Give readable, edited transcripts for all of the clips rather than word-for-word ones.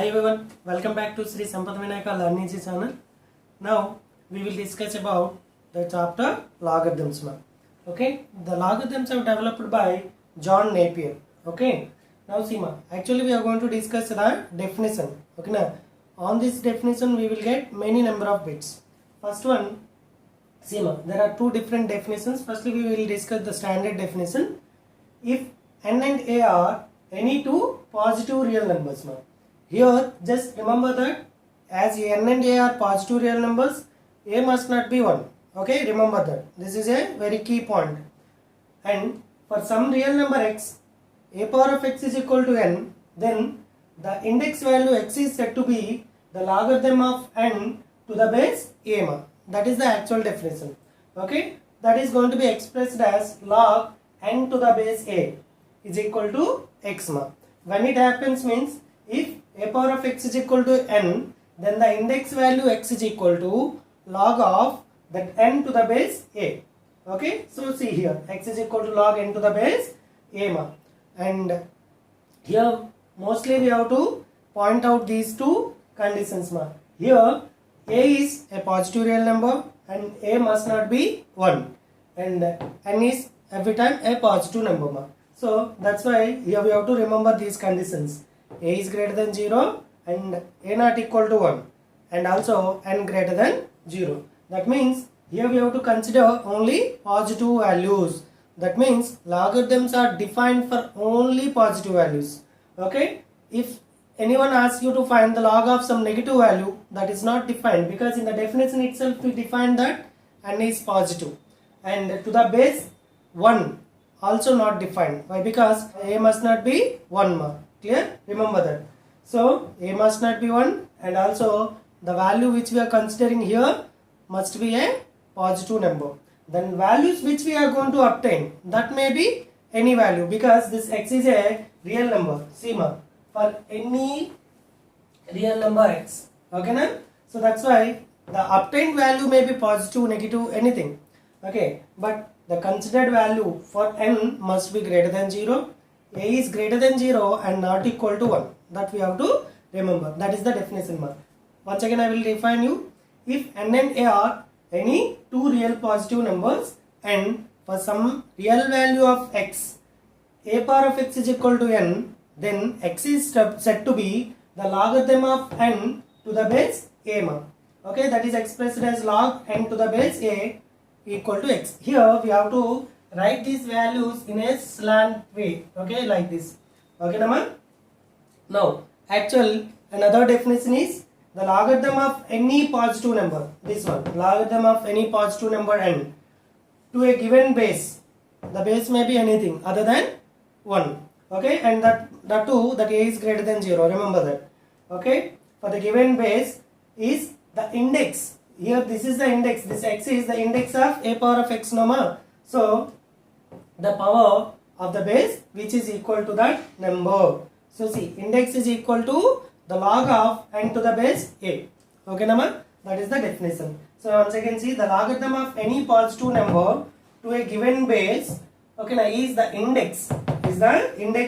Hi everyone, welcome back to Sri Sampath Vinayaka Learning channel. Now we will discuss about the chapter logarithms. Okay, the logarithms are developed by John Napier. Okay, now see actually we are going to discuss the definition. Okay, now on this definition we will get many number of bits. First one, see there are two different definitions. Firstly we will discuss the standard definition. If n and a are any two positive real numbers. Here just remember that as n and a are positive real numbers, a must not be 1. Okay, remember that. This is a very key point. And for some real number x, a power of x is equal to n, then the index value x is said to be the logarithm of n to the base a. That is the actual definition. Okay, that is going to be expressed as log n to the base a is equal to x. When it happens means if a power of x is equal to n, then the index value x is equal to log of that n to the base a. Okay, so see here x is equal to log n to the base a. And here mostly we have to point out these two conditions. Here a is a positive real number and a must not be 1, and n is every time a positive number. So that's why here we have to remember these conditions. A is greater than 0 and a not equal to 1, and also n greater than 0. That means here we have to consider only positive values. That means logarithms are defined for only positive values. Okay, if anyone asks you to find the log of some negative value, that is not defined, because in the definition itself we define that n is positive, and to the base 1 also not defined. Why? Because a must not be 1. Clear? Remember that. So a must not be 1, and also the value which we are considering here must be a positive number. Then values which we are going to obtain, that may be any value, because this x is a real number. See for any real number x. Okay na? So that's why the obtained value may be positive, negative, anything. Okay, but the considered value for n must be greater than 0. A is greater than 0 and not equal to 1. That we have to remember. That is the definition. Once again I will define you. If n and a are any two real positive numbers, and for some real value of x, a power of x is equal to n, then x is said to be the logarithm of n to the base a. Okay, that is expressed as log n to the base a equal to x. Here we have to write these values in a slant way. Okay, like this. Okay, now actual another definition is the logarithm of any positive number. This one, logarithm of any positive number n to a given base. The base may be anything other than 1. Okay, and that too, that a is greater than 0. Remember that. Okay, for the given base is the index. Here this is the index. This x is the index of a power of x. So the power of the base which is equal to that number. So see, index is equal to the log of n to the base a. Okay, that is the definition. So once again see, the logarithm of any positive number to a given base, okay, is the index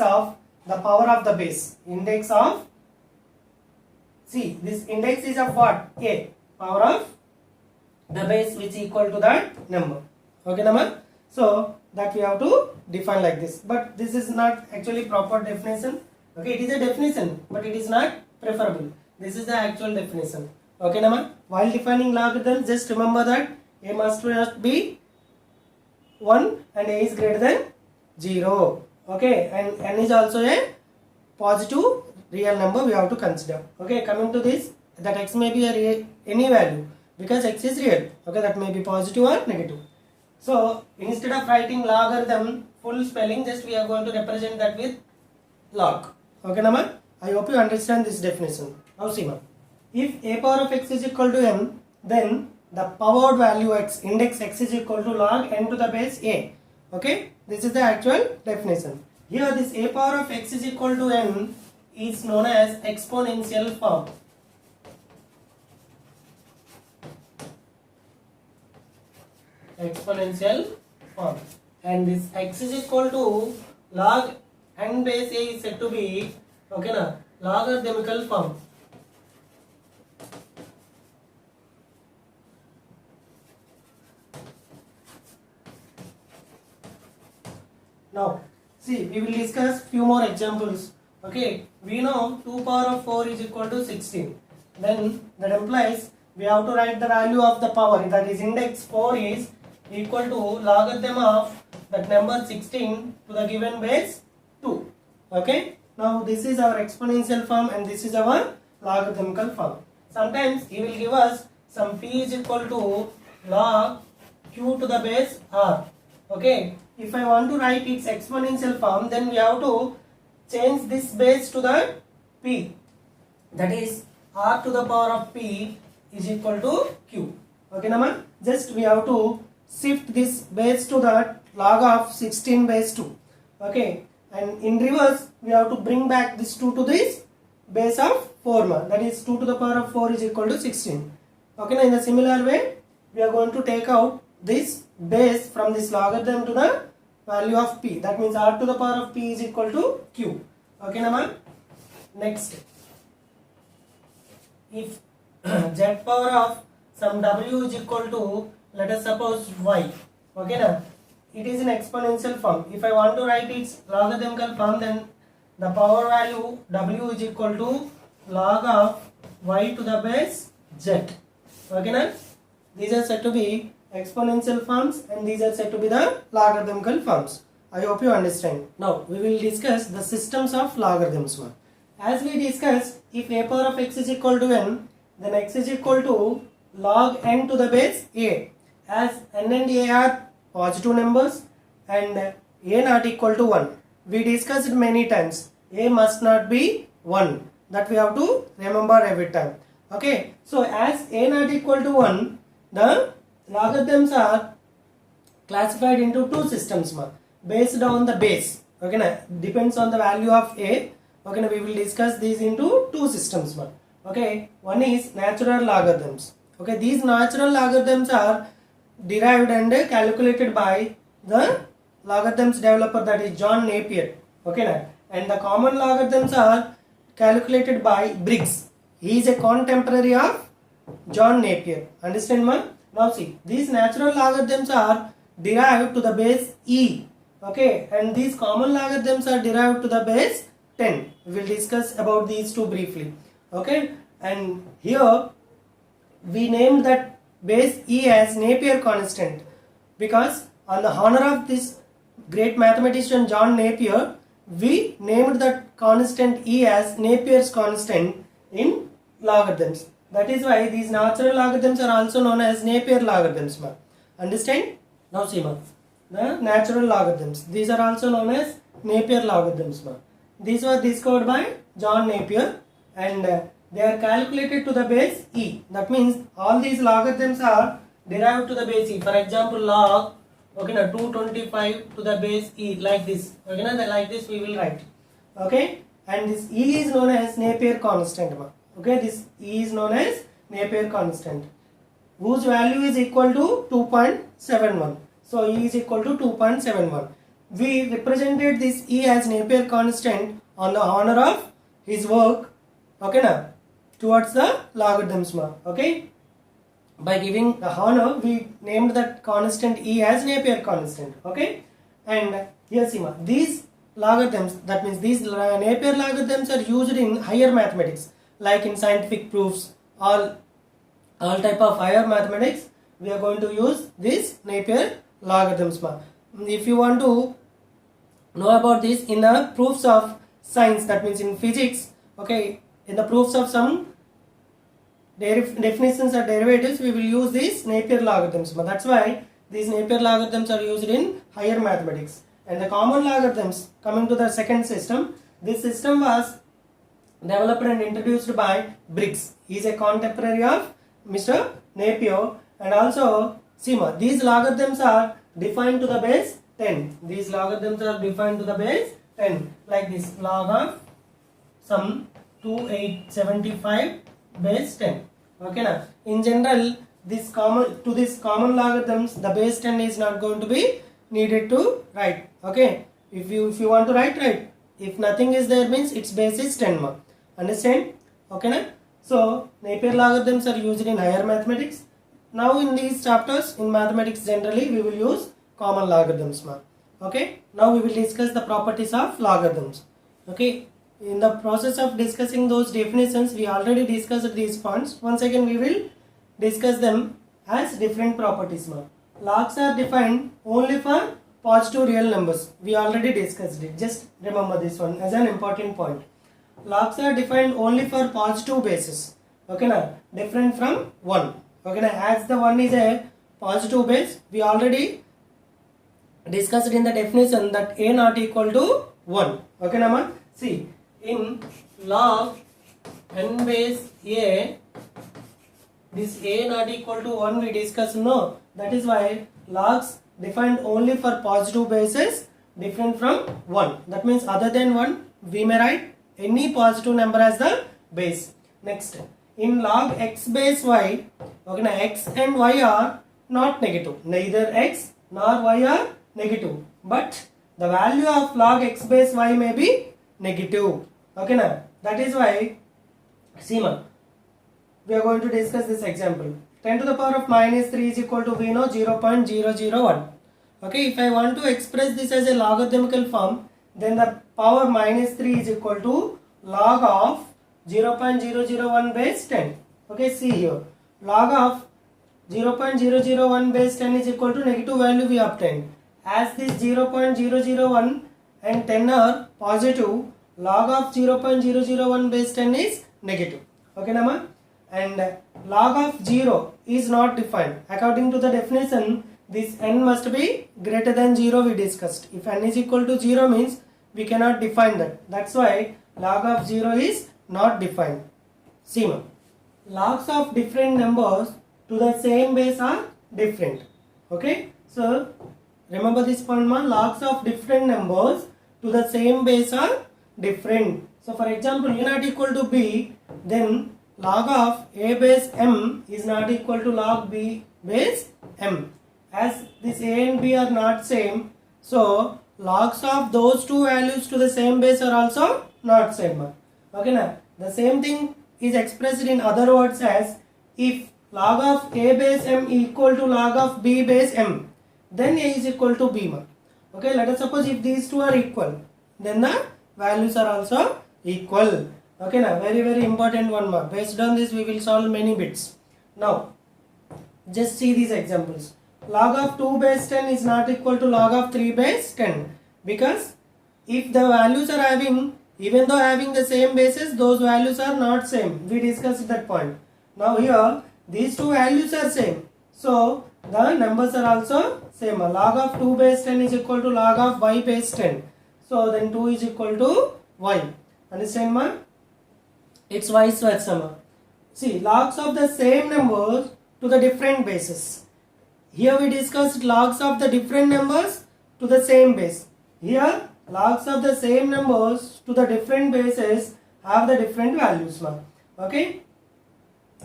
of the power of the base. Index of, see, this index is of what? A, power of the base which is equal to that number. Okay, so that we have to define like this. But this is not actually proper definition. Okay, it is a definition, but it is not preferable. This is the actual definition. Okay, while defining logarithms, just remember that a must not be 1 and a is greater than 0. Okay, and n is also a positive real number we have to consider. Okay, coming to this, that x may be any value, because x is real. Okay, that may be positive or negative. So instead of writing logarithm full spelling, just we are going to represent that with log. Okay, I hope you understand this definition. Now see, if a power of x is equal to n, then the powered value x, index x is equal to log n to the base a. Okay, this is the actual definition. Here this a power of x is equal to n is known as exponential form. Exponential form, and this x is equal to log n base a is said to be, okay, logarithmical form. Now, see, we will discuss few more examples. Okay, we know 2 power of 4 is equal to 16. Then that implies we have to write the value of the power, that is index 4 is equal to logarithm of that number 16 to the given base 2. Okay, now this is our exponential form and this is our logarithmical form. Sometimes he will give us some p is equal to log q to the base r. Okay, if I want to write its exponential form, then we have to change this base to the p, that is r to the power of p is equal to q. Okay, Naman, just we have to shift this base to the log of 16 base 2. Okay, and in reverse we have to bring back this 2 to this base of 4, that is 2 to the power of 4 is equal to 16. Okay, now in a similar way we are going to take out this base from this logarithm to the value of p, that means r to the power of p is equal to q. Okay, Naman. Next, if z power of some w is equal to, let us suppose y. Okay, now it is in exponential form. If I want to write its logarithmical form, then the power value w is equal to log of y to the base z. Okay, now these are said to be exponential forms and these are said to be the logarithmical forms. I hope you understand. Now we will discuss the systems of logarithms. As we discussed, if a power of x is equal to n, then x is equal to log n to the base a. As n and a are positive numbers and a not equal to 1. We discussed it many times. A must not be 1. That we have to remember every time. Okay. So as a not equal to 1, the logarithms are classified into two systems based on the base. Okay, na? Depends on the value of a. Okay, na? We will discuss these into two systems. Okay, one is natural logarithms. Okay, these natural logarithms are derived and calculated by the logarithms developer, that is John Napier. Okay, na? And the common logarithms are calculated by Briggs. He is a contemporary of John Napier. Understand, ma? Now see, these natural logarithms are derived to the base e. Okay, and these common logarithms are derived to the base 10. We will discuss about these two briefly. Okay, and here we named that base e as Napier constant because on the honor of this great mathematician John Napier, we named that constant e as Napier's constant in logarithms. That is why these natural logarithms are also known as Napier logarithms. Understand? Now see, the natural logarithms. These are also known as Napier logarithms. These were discovered by John Napier and they are calculated to the base e. That means all these logarithms are derived to the base e. For example, log 225 to the base e, like this. Okay, like this we will write. Okay, and this e is known as Napier constant. Okay, this e is known as Napier constant, whose value is equal to 2.71. So e is equal to 2.71. We represented this e as Napier constant on the honor of his work. Okay, now towards the logarithms. Okay, by giving the honor, we named that constant e as Napier constant. Okay, and here see, these logarithms, that means these Napier logarithms are used in higher mathematics, like in scientific proofs, all type of higher mathematics. We are going to use this Napier logarithms. If you want to know about this in the proofs of science, that means in physics, okay, in the proofs of some definitions or derivatives, we will use these Napier logarithms. That's why these Napier logarithms are used in higher mathematics. And the common logarithms, coming to the second system, this system was developed and introduced by Briggs. He is a contemporary of Mr. Napier. And also, see, these logarithms are defined to the base 10. These logarithms are defined to the base 10, like this, log of some 2875 base 10. Okay, now in general, this common logarithms, the base 10 is not going to be needed to write. Okay, if you want to write. If nothing is there, means its base is 10. Understand? Okay na? So Napier logarithms are used in higher mathematics. Now in these chapters in mathematics generally we will use common logarithms. Okay, now we will discuss the properties of logarithms. Okay, in the process of discussing those definitions we already discussed these points. Once again we will discuss them as different properties. Logs are defined only for positive real numbers. We already discussed it. Just remember this one as an important point. Logs are defined only for positive bases. Okay na? Different from 1. Okay na? As the 1 is a positive base, we already discussed in the definition that a not equal to 1. Okay na ma? See, in log n base a, this a not equal to 1 we discussed, no? That is why logs defined only for positive bases different from 1. That means other than 1 we may write any positive number as the base. Next, in log x base y, okay na, x and y are not negative. Neither x nor y are negative, but the value of log x base y may be negative. Okay na? That is why, see ma, we are going to discuss this example. 10 to the power of minus 3 is equal to, we know, 0.001. Okay, if I want to express this as a logarithmical form, then the power minus 3 is equal to log of 0.001 base 10. Okay, see here, log of 0.001 base 10 is equal to negative value we obtained. As this 0.001 and 10 are positive, log of 0.001 base 10 is negative. Okay, Nama? And log of 0 is not defined. According to the definition, this n must be greater than 0 we discussed. If n is equal to 0 means we cannot define that. That's why log of 0 is not defined. See, logs of different numbers to the same base are different. Okay, so remember this point, logs of different numbers to the same base are different. So for example, a not equal to b, then log of a base m is not equal to log b base m. As this a and b are not same, so logs of those two values to the same base are also not same. Okay na? The same thing is expressed in other words as, if log of a base m equal to log of b base m, then a is equal to b. Okay, let us suppose if these two are equal, then the values are also equal. Okay na? Very very important one more. Based on this we will solve many bits. Now just see these examples. Log of 2 base 10 is not equal to log of 3 base 10, because if the values are having, even though having the same bases, those values are not same. We discussed that point. Now here these two values are same, so the numbers are also same. Log of 2 base 10 is equal to log of y base 10, so then 2 is equal to y. Understand ma? It's vice versa ma. See, logs of the same numbers to the different bases. Here we discussed logs of the different numbers to the same base. Here logs of the same numbers to the different bases have the different values. Okay,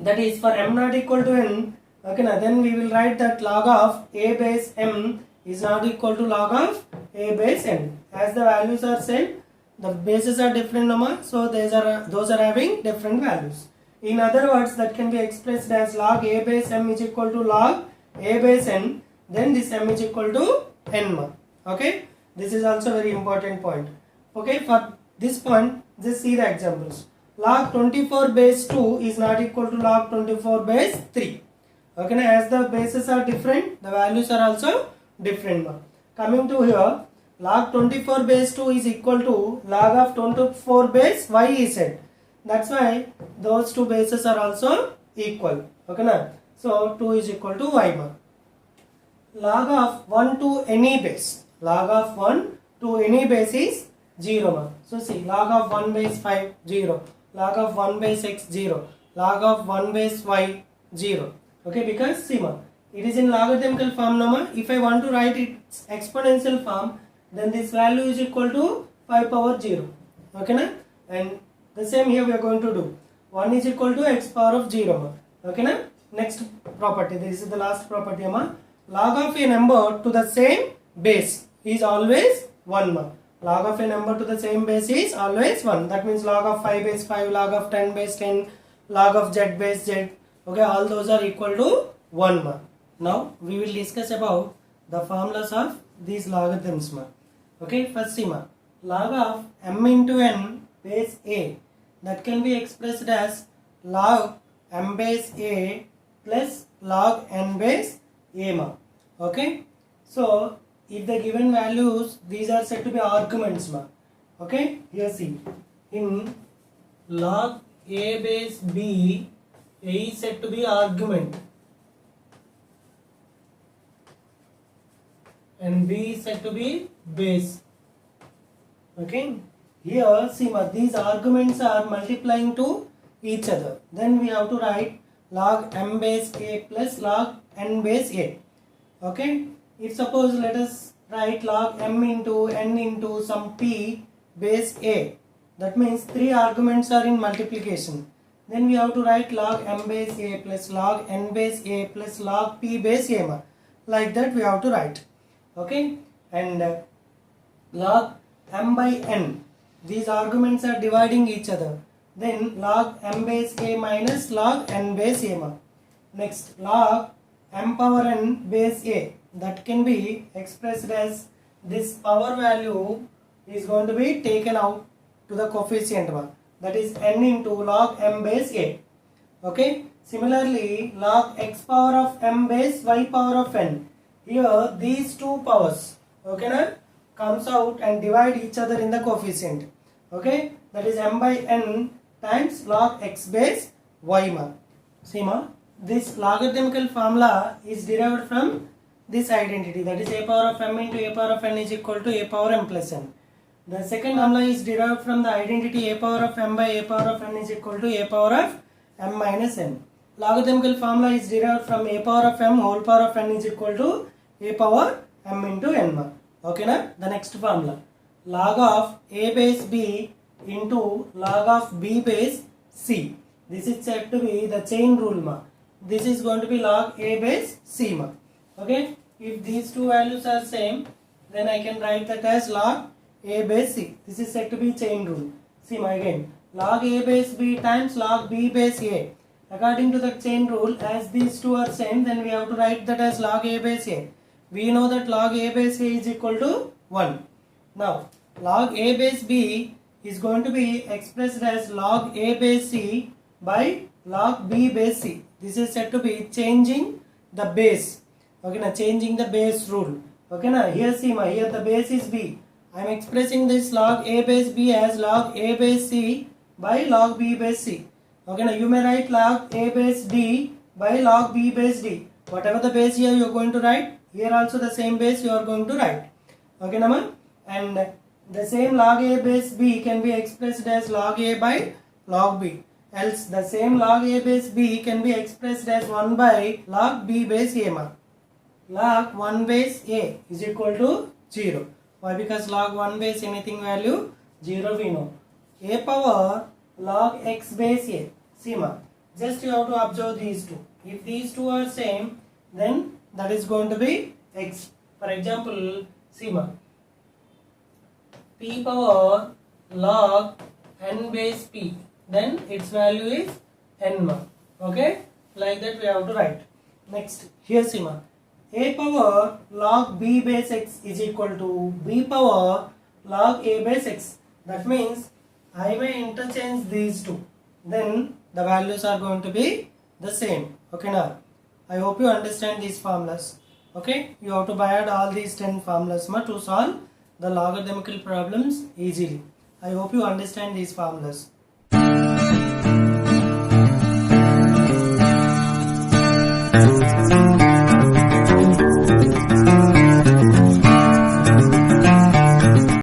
that is for m not equal to n. Okay, now then we will write that log of a base m is not equal to log of a base n. As the values are same, the bases are different, so those are having different values. In other words, that can be expressed as log a base m is equal to log a base n, then this m is equal to n. Okay, this is also very important point. Okay, for this point just see the examples. Log 24 base 2 is not equal to log 24 base 3. Okay, now as the bases are different, the values are also different. Coming to here, log 24 base 2 is equal to log of 24 base y is said. That's why those two bases are also equal. Okay na? So 2 is equal to y. Log of 1 to any base. Log of 1 to any base is 0. So see, log of 1 base 5, 0. Log of 1 base x, 0. Log of 1 base y, 0. Okay, because see it is in logarithmical form. If I want to write its exponential form, then this value is equal to 5 power 0. Okay na? And the same here we are going to do. 1 is equal to x power of 0. Okay na? Next property, this is the last property. Log of a number to the same base is always 1. Log of a number to the same base is always 1. That means log of 5 base 5, log of 10 base 10, log of z base z. Okay, all those are equal to 1. Now we will discuss about the formulas of these logarithms. Okay, first see log of m into n base a, that can be expressed as log m base a plus log n base a. Okay, so if the given values, these are said to be arguments. Okay, here see, in log a base b, a is said to be argument and b is said to be base. Okay, here see these arguments are multiplying to each other. Then we have to write log m base a plus log n base a. Okay, if suppose let us write log m into n into some p base a, that means 3 arguments are in multiplication. Then we have to write log m base a plus log n base a plus log p base a. Like that we have to write. Okay, and log m by n, these arguments are dividing each other. Then log m base a minus log n base a. Next, log m power n base a, that can be expressed as this power value is going to be taken out to the coefficient, that is n into log m base a. Okay, similarly log x power of m base y power of n, here these two powers, okay, comes out and divide each other in the coefficient. Okay, that is m by n times log x base y. See this logarithmical formula is derived from this identity, that is a power of m into a power of n is equal to a power m plus n. The second formula is derived from the identity a power of m by a power of n is equal to a power of m minus n. Logarithmical formula is derived from a power of m whole power of n is equal to a power m into n. Okay, the next formula, log of a base b into log of b base c. This is said to be the chain rule. This is going to be log a base c. Okay, if these two values are same, then I can write that as log a base c. This is said to be chain rule. See again, log a base b times log b base a. According to the chain rule, as these two are same, then we have to write that as log a base a. We know that log a base a is equal to 1. Now log a base b is going to be expressed as log a base c by log b base c. This is said to be changing the base. Okay, now changing the base rule. Okay, now here see here the base is b. I am expressing this log a base b as log a base c by log b base c. Okay, now you may write log a base d by log b base d. Whatever the base here you are going to write, here also the same base you are going to write. Okay, now and the same log a base b can be expressed as log a by log b. Else the same log a base b can be expressed as 1 by log b base a. Log 1 base a is equal to 0. Why? Because log 1 base anything value 0 we know. A power log x base a. See just you have to observe these two. If these two are same, then that is going to be x. For example, see p power log n base p, then its value is n. Okay, like that we have to write. Next, here see a power log b base x is equal to b power log a base x. That means I may interchange these two, then the values are going to be the same. Okay, now I hope you understand these formulas. Okay, you have to by add all these 10 formulas to solve the logarithmical problems easily. I hope you understand these formulas.